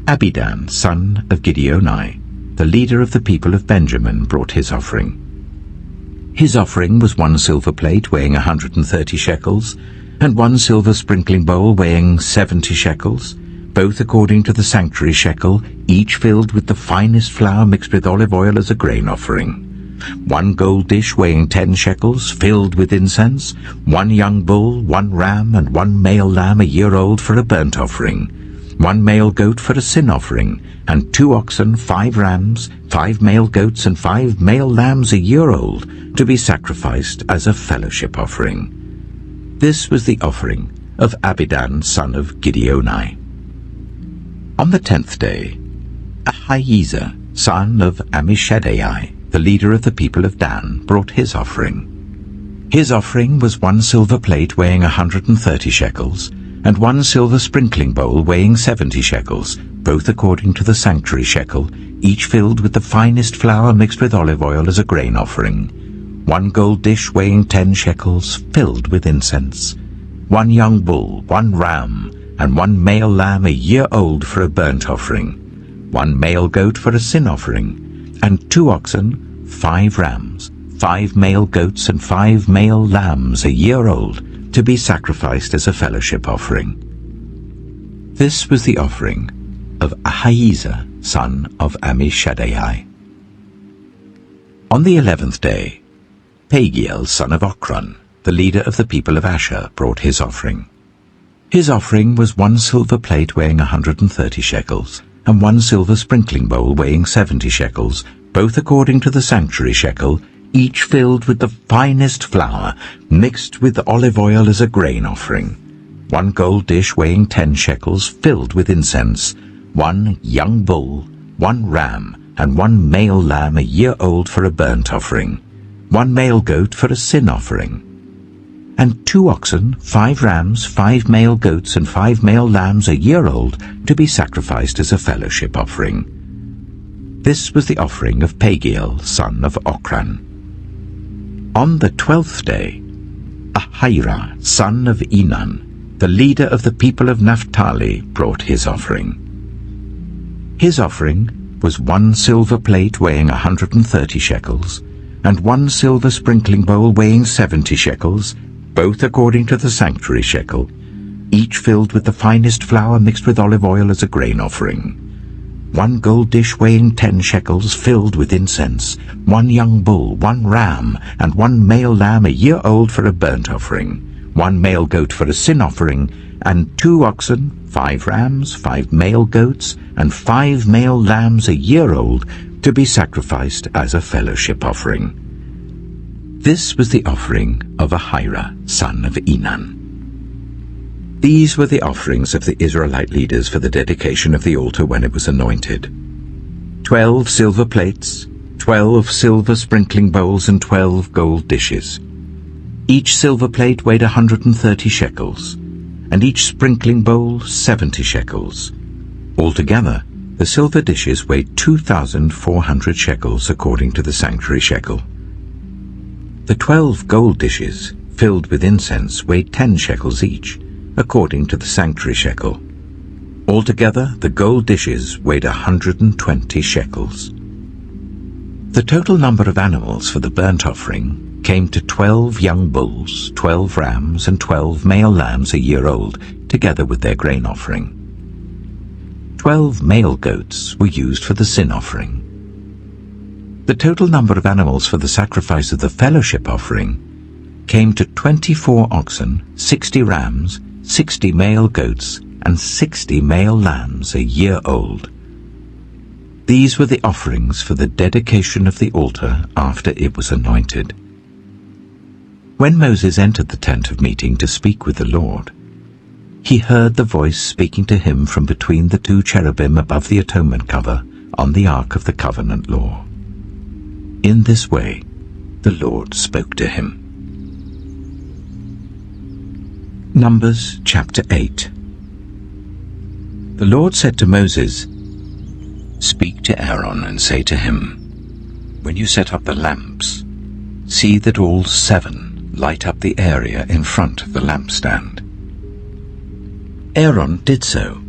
Abidan, son of Gideoni, the leader of the people of Benjamin, brought his offering. His offering was 1 silver plate weighing 130 shekels, and 1 silver sprinkling bowl weighing 70 shekels, both according to the sanctuary shekel, each filled with the finest flour mixed with olive oil as a grain offering. 1 gold dish weighing 10 shekels, filled with incense, 1 young bull, 1 ram, and 1 male lamb a year old for a burnt offering, 1 male goat for a sin offering, and 2 oxen, 5 rams, 5 male goats, and 5 male lambs a year old, to be sacrificed as a fellowship offering. This was the offering of Abidan, son of Gideoni. On the 10th day, Ahiezer, son of Ammishaddai, the leader of the people of Dan, brought his offering. His offering was 1 silver plate weighing 130 shekels, and 1 silver sprinkling bowl weighing 70 shekels, both according to the sanctuary shekel, each filled with the finest flour mixed with olive oil as a grain offering. 1 gold dish weighing 10 shekels, filled with incense. 1 young bull, 1 ram, and 1 male lamb a year old for a burnt offering. 1 male goat for a sin offering, and 2 oxen, 5 rams, 5 male goats, and 5 male lambs a year old, to be sacrificed as a fellowship offering. This was the offering of Ahiezer, son of Ammishaddai. On the 11th day, Pagiel, son of Ochran, the leader of the people of Asher, brought his offering. His offering was 1 silver plate weighing 130 shekels, and 1 silver sprinkling bowl weighing 70 shekels, both according to the sanctuary shekel, each filled with the finest flour, mixed with olive oil as a grain offering. 1 gold dish weighing 10 shekels, filled with incense. 1 young bull, 1 ram, and 1 male lamb a year old for a burnt offering. 1 male goat for a sin offering. And 2 oxen, 5 rams, 5 male goats, and 5 male lambs a year old, to be sacrificed as a fellowship offering. This was the offering of Pagiel, son of Ochran. On the 12th day, Ahira, son of Enan, the leader of the people of Naphtali, brought his offering. His offering was 1 silver plate weighing 130 shekels, and 1 silver sprinkling bowl weighing 70 shekels, both according to the sanctuary shekel, each filled with the finest flour mixed with olive oil as a grain offering. 1 gold dish weighing 10 shekels, filled with incense. 1 young bull, 1 ram, and 1 male lamb a year old for a burnt offering. 1 male goat for a sin offering, and 2 oxen, 5 rams, 5 male goats, and 5 male lambs a year old, to be sacrificed as a fellowship offering. This was the offering of Ahira, son of Enan. These were the offerings of the Israelite leaders for the dedication of the altar when it was anointed: 12 silver plates, 12 silver sprinkling bowls, and 12 gold dishes. Each silver plate weighed 130 shekels, and each sprinkling bowl 70 shekels. Altogether, the silver dishes weighed 2,400 shekels according to the sanctuary shekel. The 12 gold dishes, filled with incense, weighed 10 shekels each, according to the sanctuary shekel. Altogether, the gold dishes weighed 120 shekels. The total number of animals for the burnt offering came to 12 young bulls, 12 rams, and 12 male lambs a year old, together with their grain offering. 12 male goats were used for the sin offering. The total number of animals for the sacrifice of the fellowship offering came to 24 oxen, 60 rams, 60 male goats, and 60 male lambs a year old. These were the offerings for the dedication of the altar after it was anointed. When Moses entered the tent of meeting to speak with the Lord, he heard the voice speaking to him from between the 2 cherubim above the atonement cover on the Ark of the Covenant law. In this way, the Lord spoke to him. Numbers chapter 8. The Lord said to Moses, Speak to Aaron and say to him, when you set up the lamps, see that all 7 light up the area in front of the lampstand. Aaron did so.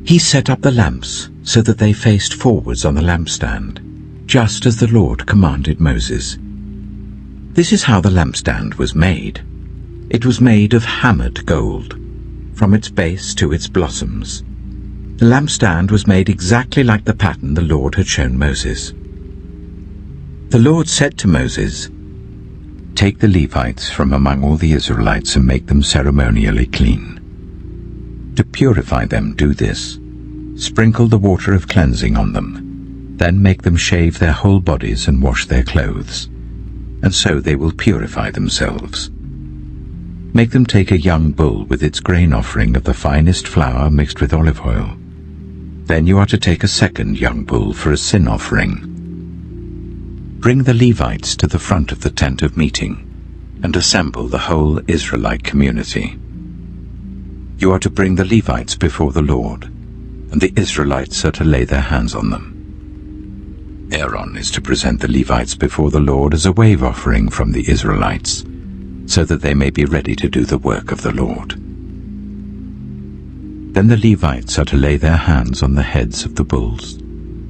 He set up the lamps so that they faced forwards on the lampstand, just as the Lord commanded Moses. This is how the lampstand was made. It was made of hammered gold, from its base to its blossoms. The lampstand was made exactly like the pattern the Lord had shown Moses. The Lord said to Moses, "Take the Levites from among all the Israelites and make them ceremonially clean. To purify them, do this. Sprinkle the water of cleansing on them. Then make them shave their whole bodies and wash their clothes, and so they will purify themselves. Make them take a young bull with its grain offering of the finest flour mixed with olive oil. Then you are to take a second young bull for a sin offering. Bring the Levites to the front of the tent of meeting and assemble the whole Israelite community. You are to bring the Levites before the Lord, and the Israelites are to lay their hands on them. Aaron is to present the Levites before the Lord as a wave offering from the Israelites, so that they may be ready to do the work of the Lord. Then the Levites are to lay their hands on the heads of the bulls,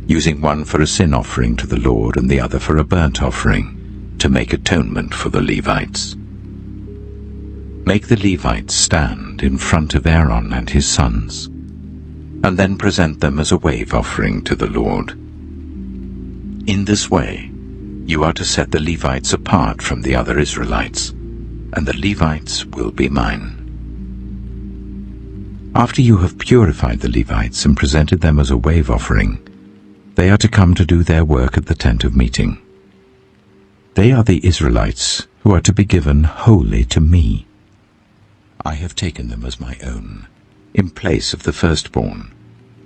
using one for a sin offering to the Lord and the other for a burnt offering, to make atonement for the Levites. Make the Levites stand in front of Aaron and his sons, and then present them as a wave offering to the Lord. In this way, you are to set the Levites apart from the other Israelites, and the Levites will be mine. After you have purified the Levites and presented them as a wave offering, they are to come to do their work at the tent of meeting. They are the Israelites who are to be given wholly to me. I have taken them as my own, in place of the firstborn,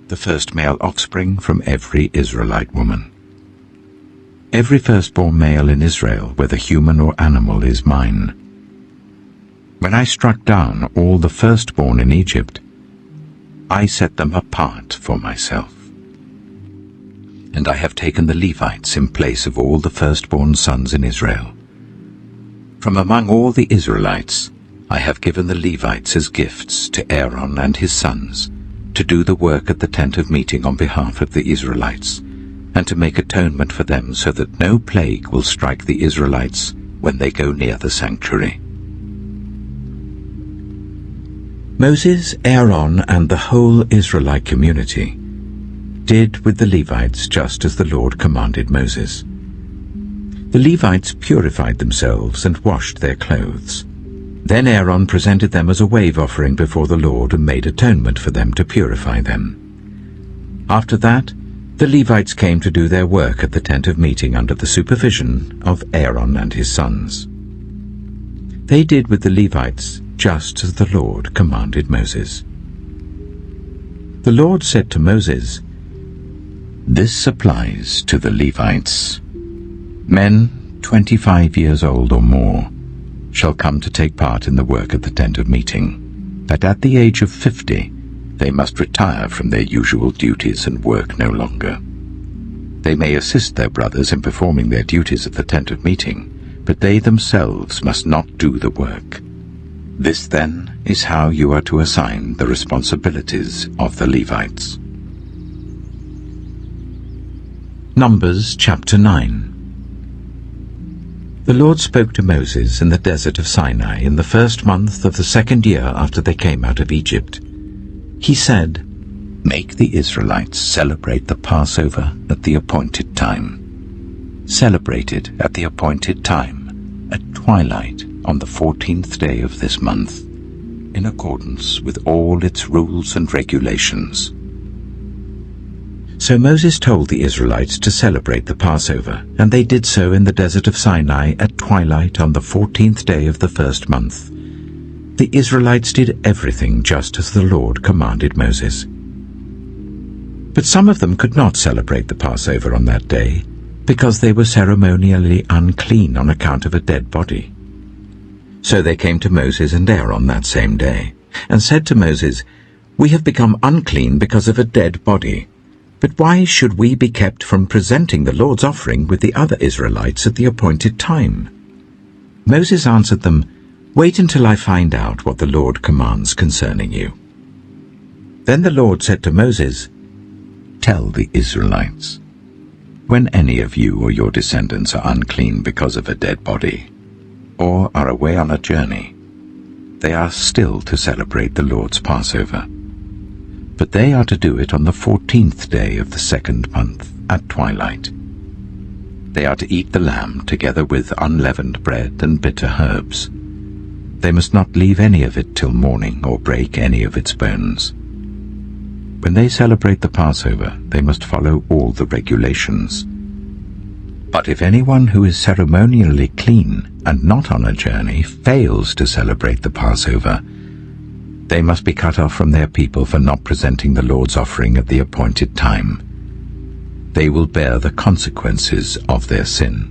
the first male offspring from every Israelite woman. Every firstborn male in Israel, whether human or animal, is mine. When I struck down all the firstborn in Egypt, I set them apart for myself. And I have taken the Levites in place of all the firstborn sons in Israel. From among all the Israelites, I have given the Levites as gifts to Aaron and his sons, to do the work at the tent of meeting on behalf of the Israelites, and to make atonement for them so that no plague will strike the Israelites when they go near the sanctuary. Moses, Aaron, and the whole Israelite community did with the Levites just as the Lord commanded Moses. The Levites purified themselves and washed their clothes. Then Aaron presented them as a wave offering before the Lord and made atonement for them to purify them. After that, the Levites came to do their work at the tent of meeting under the supervision of Aaron and his sons. They did with the Levites just as the Lord commanded Moses. The Lord said to Moses, "This applies to the Levites. Men 25 years old or more shall come to take part in the work at the tent of meeting, but at the age of 50 they must retire from their usual duties and work no longer. They may assist their brothers in performing their duties at the tent of meeting, but they themselves must not do the work. This, then, is how you are to assign the responsibilities of the Levites." Numbers chapter 9. The Lord spoke to Moses in the desert of Sinai in the first month of the second year after they came out of Egypt. He said, "Make the Israelites celebrate the Passover at the appointed time. Celebrate it at the appointed time, at twilight on the 14th day of this month, in accordance with all its rules and regulations." So Moses told the Israelites to celebrate the Passover, and they did so in the desert of Sinai at twilight on the 14th day of the first month. The Israelites did everything just as the Lord commanded Moses. But some of them could not celebrate the Passover on that day, because they were ceremonially unclean on account of a dead body. So they came to Moses and Aaron that same day, and said to Moses, "We have become unclean because of a dead body. But why should we be kept from presenting the Lord's offering with the other Israelites at the appointed time?" Moses answered them, "Wait until I find out what the Lord commands concerning you." Then the Lord said to Moses, "Tell the Israelites, when any of you or your descendants are unclean because of a dead body, or are away on a journey, they are still to celebrate the Lord's Passover. But they are to do it on the 14th day of the second month at twilight. They are to eat the lamb together with unleavened bread and bitter herbs. They must not leave any of it till morning or break any of its bones. When they celebrate the Passover, they must follow all the regulations. But if anyone who is ceremonially clean and not on a journey fails to celebrate the Passover, they must be cut off from their people for not presenting the Lord's offering at the appointed time. They will bear the consequences of their sin.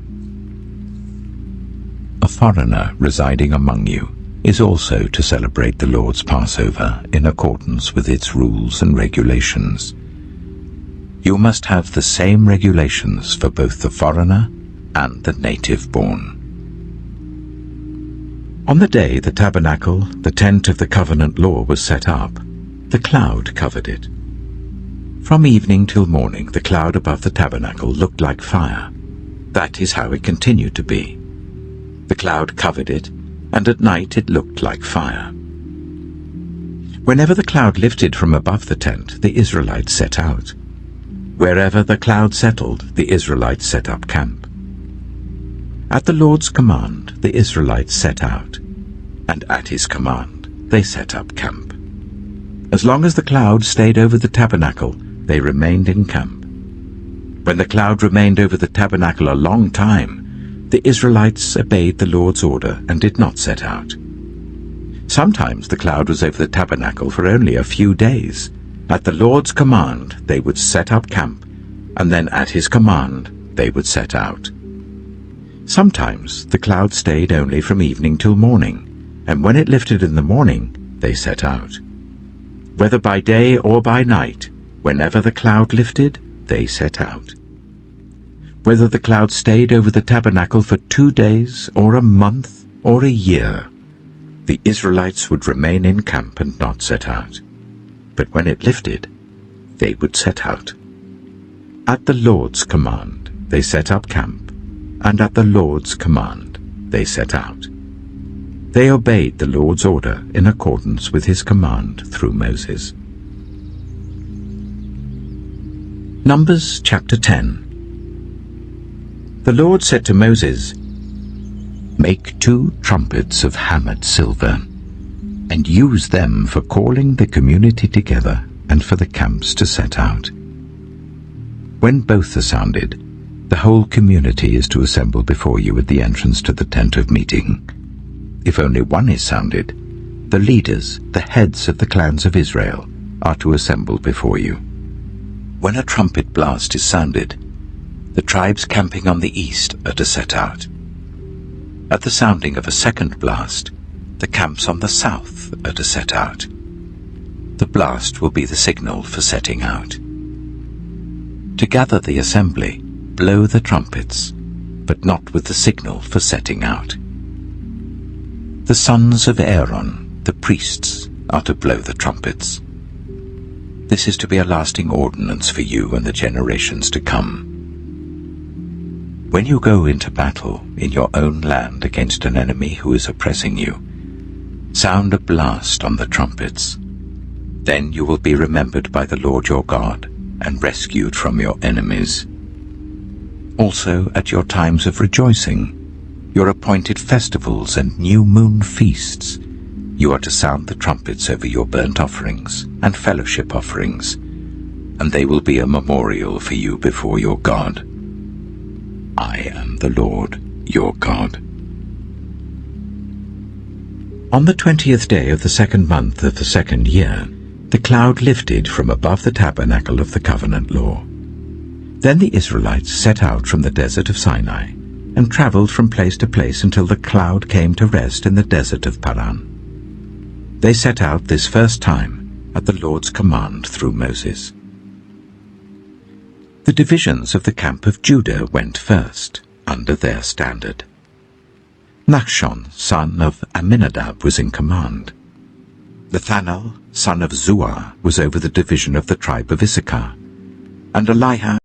A foreigner residing among you is also to celebrate the Lord's Passover in accordance with its rules and regulations. You must have the same regulations for both the foreigner and the native-born. On the day the tabernacle, the tent of the covenant law, was set up, the cloud covered it. From evening till morning the cloud above the tabernacle looked like fire. That is how it continued to be. The cloud covered it, and at night it looked like fire. Whenever the cloud lifted from above the tent, the Israelites set out. Wherever the cloud settled, the Israelites set up camp. At the Lord's command, the Israelites set out, and at his command, they set up camp. As long as the cloud stayed over the tabernacle, they remained in camp. When the cloud remained over the tabernacle a long time, the Israelites obeyed the Lord's order and did not set out. Sometimes the cloud was over the tabernacle for only a few days. At the Lord's command, they would set up camp, and then at his command, they would set out. Sometimes the cloud stayed only from evening till morning, and when it lifted in the morning, they set out. Whether by day or by night, whenever the cloud lifted, they set out. Whether the cloud stayed over the tabernacle for 2 days, or a month, or a year, the Israelites would remain in camp and not set out. But when it lifted, they would set out. At the Lord's command, they set up camp, and at the Lord's command, they set out. They obeyed the Lord's order in accordance with his command through Moses. Numbers chapter 10. The Lord said to Moses, "Make 2 trumpets of hammered silver, and use them for calling the community together and for the camps to set out. When both are sounded, the whole community is to assemble before you at the entrance to the tent of meeting. If only one is sounded, the leaders, the heads of the clans of Israel, are to assemble before you. When a trumpet blast is sounded, the tribes camping on the east are to set out. At the sounding of a second blast, the camps on the south are to set out. The blast will be the signal for setting out. To gather the assembly, blow the trumpets, but not with the signal for setting out. The sons of Aaron, the priests, are to blow the trumpets. This is to be a lasting ordinance for you and the generations to come. When you go into battle in your own land against an enemy who is oppressing you, sound a blast on the trumpets. Then you will be remembered by the Lord your God and rescued from your enemies. Also at your times of rejoicing, your appointed festivals and new moon feasts, you are to sound the trumpets over your burnt offerings and fellowship offerings, and they will be a memorial for you before your God. I am the Lord your God." On the 20th day of the second month of the second year, the cloud lifted from above the tabernacle of the covenant law. Then the Israelites set out from the desert of Sinai and traveled from place to place until the cloud came to rest in the desert of Paran. They set out this first time at the Lord's command through Moses. The divisions of the camp of Judah went first, under their standard. Nachshon, son of Amminadab, was in command. Nathanael, son of Zuar, was over the division of the tribe of Issachar, and Eliha,